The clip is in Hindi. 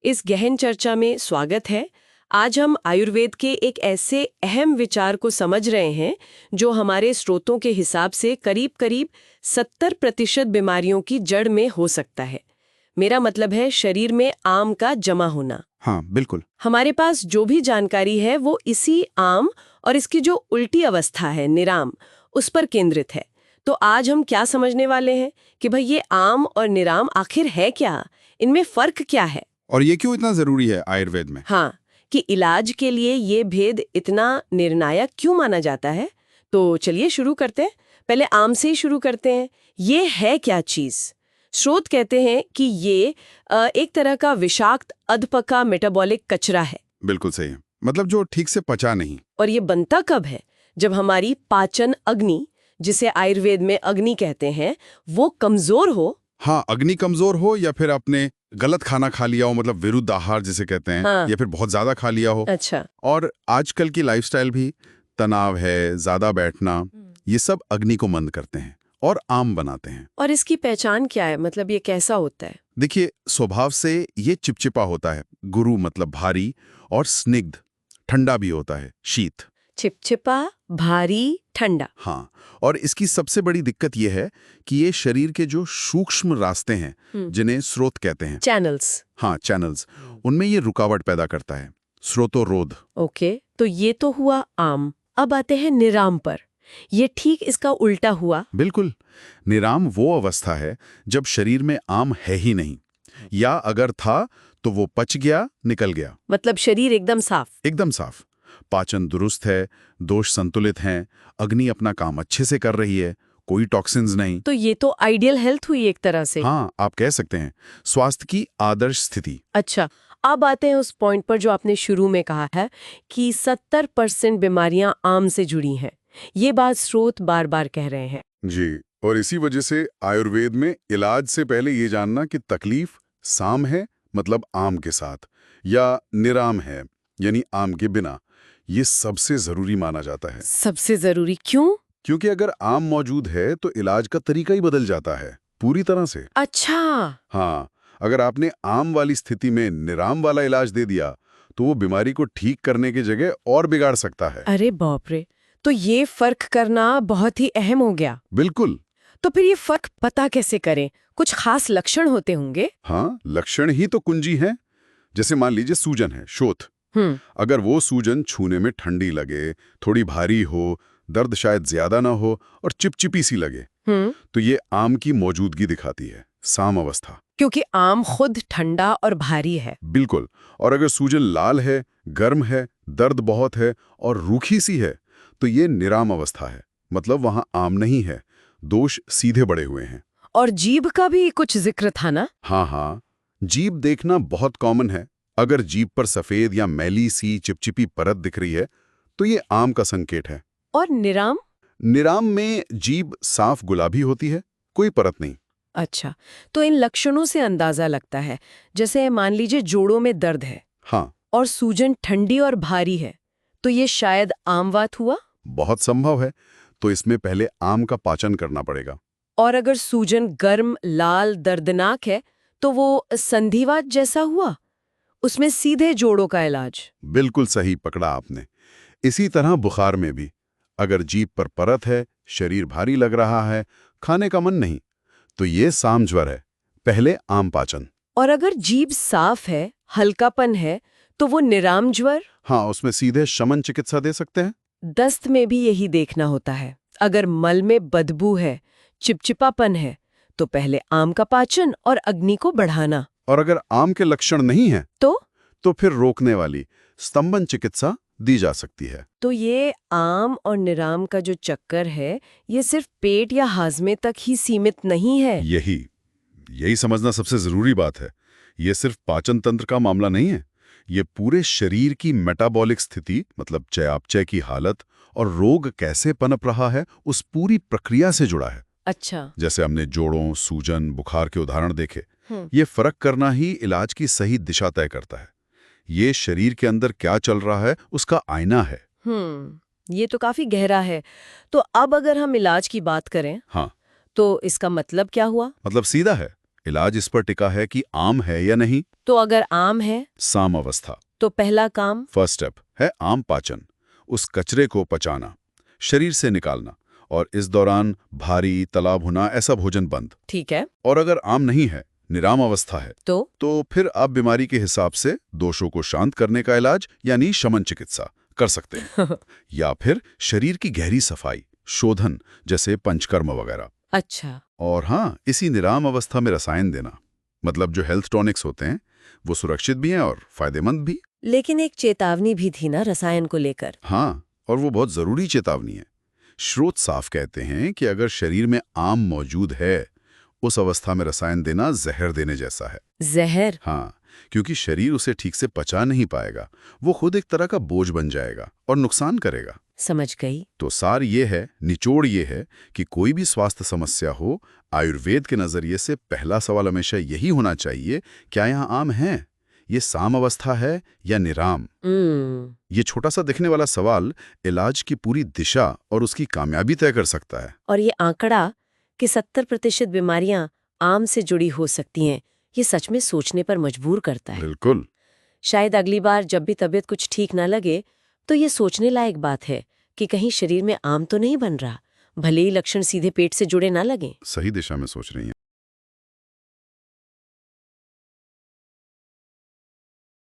इस गहन चर्चा में स्वागत है। आज हम आयुर्वेद के एक ऐसे अहम विचार को समझ रहे हैं जो हमारे स्रोतों के हिसाब से करीब-करीब 70% बीमारियों की जड़ में हो सकता है। मेरा मतलब है शरीर में आम का जमा होना। हाँ, बिल्कुल। हमारे पास जो भी जानकारी है वो इसी आम और इसकी जो उल्टी अवस्था है निराम, उस पर केंद्रित है। तो आज हम क्या समझने वाले हैं कि भाई ये आम और निराम आखिर है क्या, इनमें फर्क क्या है, और ये क्यों इतना जरूरी है आयुर्वेद में? हाँ, कि इलाज के लिए ये भेद इतना निर्णायक क्यों माना जाता है। तो चलिए शुरू करते हैं। पहले आम से ही शुरू करते हैं। ये है क्या चीज? स्रोत कहते हैं कि ये एक तरह का विषाक्त अधपका मेटाबॉलिक कचरा है। बिल्कुल सही है, मतलब जो ठीक से पचा नहीं। और ये बनता कब है? जब हमारी पाचन अग्नि, जिसे आयुर्वेद में अग्नि कहते हैं, वो कमजोर हो। हाँ, अग्नि कमजोर हो या फिर आपने गलत खाना खा लिया हो, मतलब विरुद्ध आहार जिसे कहते हैं, हाँ। या फिर बहुत ज्यादा खा लिया हो। अच्छा। और आजकल की लाइफस्टाइल भी, तनाव है, ज्यादा बैठना, ये सब अग्नि को मंद करते हैं और आम बनाते हैं। और इसकी पहचान क्या है? मतलब ये कैसा होता है? देखिए, स्वभाव से ये चिपचिपा होता है। गुरु मतलब भारी, और स्निग्ध, ठंडा भी होता है, शीत। चिपचिपा, भारी, ठंडा। हाँ, और इसकी सबसे बड़ी दिक्कत यह है कि ये शरीर के जो सूक्ष्म रास्ते हैं, जिन्हें स्रोत कहते हैं, चैनल्स। हाँ चैनल्स, उनमें ये रुकावट पैदा करता है, स्रोतोरोध। ओके, तो ये तो हुआ आम। अब आते हैं निराम पर। ये ठीक इसका उल्टा हुआ। बिल्कुल। निराम वो अवस्था है जब शरीर में आम है ही नहीं, या अगर था तो वो पच गया, निकल गया। मतलब शरीर एकदम साफ। एकदम साफ, पाचन दुरुस्त है, दोष संतुलित हैं, अग्नि अपना काम अच्छे से कर रही है, कोई टॉक्सिन्स नहीं। तो ये तो आइडियल हेल्थ हुई एक तरह से। हाँ, आप कह सकते हैं स्वास्थ्य की आदर्श स्थिति। अच्छा, अब आते हैं उस पॉइंट पर जो आपने शुरू में कहा है कि 70% बीमारियां आम से जुड़ी हैं। ये बात स्रोत बार बार कह रहे हैं। जी, और इसी वजह से आयुर्वेद में इलाज से पहले ये जानना कि तकलीफ साम है, मतलब आम के साथ, या निराम है, यानी आम के बिना, ये सबसे जरूरी माना जाता है। सबसे जरूरी क्यों? क्योंकि अगर आम मौजूद है तो इलाज का तरीका ही बदल जाता है, पूरी तरह से। अच्छा। हाँ, अगर आपने आम वाली स्थिति में निराम वाला इलाज दे दिया तो वो बीमारी को ठीक करने की जगह और बिगाड़ सकता है। अरे बाप रे, तो ये फर्क करना बहुत ही अहम हो गया। बिल्कुल। तो फिर ये फर्क पता कैसे करें? कुछ खास लक्षण होते होंगे? हाँ, लक्षण ही तो कुंजी है। जैसे मान लीजिए सूजन है, शोथ। अगर वो सूजन छूने में ठंडी लगे, थोड़ी भारी हो, दर्द शायद ज्यादा ना हो और चिपचिपी सी लगे, तो ये आम की मौजूदगी दिखाती है, साम अवस्था। क्योंकि आम खुद ठंडा और भारी है। बिल्कुल। और अगर सूजन लाल है, गर्म है, दर्द बहुत है और रूखी सी है, तो ये निराम अवस्था है, मतलब वहां आम नहीं है, दोष सीधे बढ़े हुए हैं। और जीभ का भी कुछ जिक्र था ना? हाँ हाँ, जीभ देखना बहुत कॉमन है। अगर जीभ पर सफेद या मैली सी चिपचिपी परत दिख रही है तो ये आम का संकेत है। और निराम? निराम में जीभ साफ गुलाबी होती है, कोई परत नहीं। अच्छा, तो इन लक्षणों से अंदाजा लगता है, जैसे मान लीजिए जोड़ों में दर्द है। हाँ, और सूजन ठंडी और भारी है, तो ये शायद आमवात हुआ। बहुत संभव है। तो इसमें पहले आम का पाचन करना पड़ेगा। और अगर सूजन गर्म, लाल, दर्दनाक है, तो वो संधिवात जैसा हुआ, उसमें सीधे जोड़ों का इलाज। बिल्कुल सही पकड़ा आपने। इसी तरह बुखार में भी, अगर जीभ पर परत है, शरीर भारी लग रहा है, खाने का मन नहीं, तो ये साम ज्वर है, पहले आम पाचन। और अगर जीभ साफ है, हल्कापन है, तो वो निराम ज्वर। हाँ, उसमें सीधे शमन चिकित्सा दे सकते हैं। दस्त में भी यही देखना होता है। अगर मल में बदबू है, चिपचिपापन है, तो पहले आम का पाचन और अग्नि को बढ़ाना। और अगर आम के लक्षण नहीं है तो फिर रोकने वाली स्तंभन चिकित्सा दी जा सकती है। तो ये आम और निराम का जो चक्कर है, ये सिर्फ पेट या हाजमे तक ही सीमित नहीं है। यही समझना सबसे जरूरी बात है। ये सिर्फ पाचन तंत्र का मामला नहीं है, ये पूरे शरीर की मेटाबॉलिक स्थिति, मतलब चयापचय की हालत और रोग कैसे पनप रहा है, उस पूरी प्रक्रिया से जुड़ा है। अच्छा। जैसे हमने जोड़ों, सूजन, बुखार के उदाहरण देखे, ये फर्क करना ही इलाज की सही दिशा तय करता है। ये शरीर के अंदर क्या चल रहा है उसका आईना है। ये तो काफी गहरा है। तो अब अगर हम इलाज की बात करें, हाँ, तो इसका मतलब क्या हुआ? मतलब सीधा है, इलाज इस पर टिका है कि आम है या नहीं। तो अगर आम है साम अवस्था, तो पहला काम। फर्स्ट स्टेप है आम पाचन, उस कचरे को पचाना, शरीर से निकालना, और इस दौरान भारी तला भुना ऐसा भोजन बंद। ठीक है। और अगर आम नहीं है, निराम अवस्था है, तो फिर आप बीमारी के हिसाब से दोषों को शांत करने का इलाज यानी शमन चिकित्सा कर सकते हैं या फिर शरीर की गहरी सफाई, शोधन, जैसे पंचकर्म वगैरह। अच्छा। और हाँ, इसी निराम अवस्था में रसायन देना, मतलब जो हेल्थ टॉनिक्स होते हैं वो सुरक्षित भी हैं और फायदेमंद भी। लेकिन एक चेतावनी भी थी ना रसायन को लेकर। हाँ, और वो बहुत जरूरी चेतावनी है। स्रोत साफ कहते हैं कि अगर शरीर में आम मौजूद है, उस अवस्था में रसायन देना जहर देने जैसा है। जहर? हाँ, क्योंकि शरीर उसे ठीक से पचा नहीं पाएगा, वो खुद एक तरह का बोझ बन जाएगा और नुकसान करेगा। समझ गई। तो सार ये है, निचोड़ ये है कि कोई भी स्वास्थ्य समस्या हो, आयुर्वेद के नजरिए से पहला सवाल हमेशा यही होना चाहिए, क्या यहाँ आम है, ये साम अवस्था है या निराम। ये छोटा सा दिखने वाला सवाल इलाज की पूरी दिशा और उसकी कामयाबी तय कर सकता है। और ये आंकड़ा कि 70% बीमारियां आम से जुड़ी हो सकती हैं, ये सच में सोचने पर मजबूर करता है। बिल्कुल। शायद अगली बार जब भी तबीयत कुछ ठीक ना लगे तो ये सोचने लायक बात है कि कहीं शरीर में आम तो नहीं बन रहा, भले ही लक्षण सीधे पेट से जुड़े ना लगें। सही दिशा में सोच रही हैं।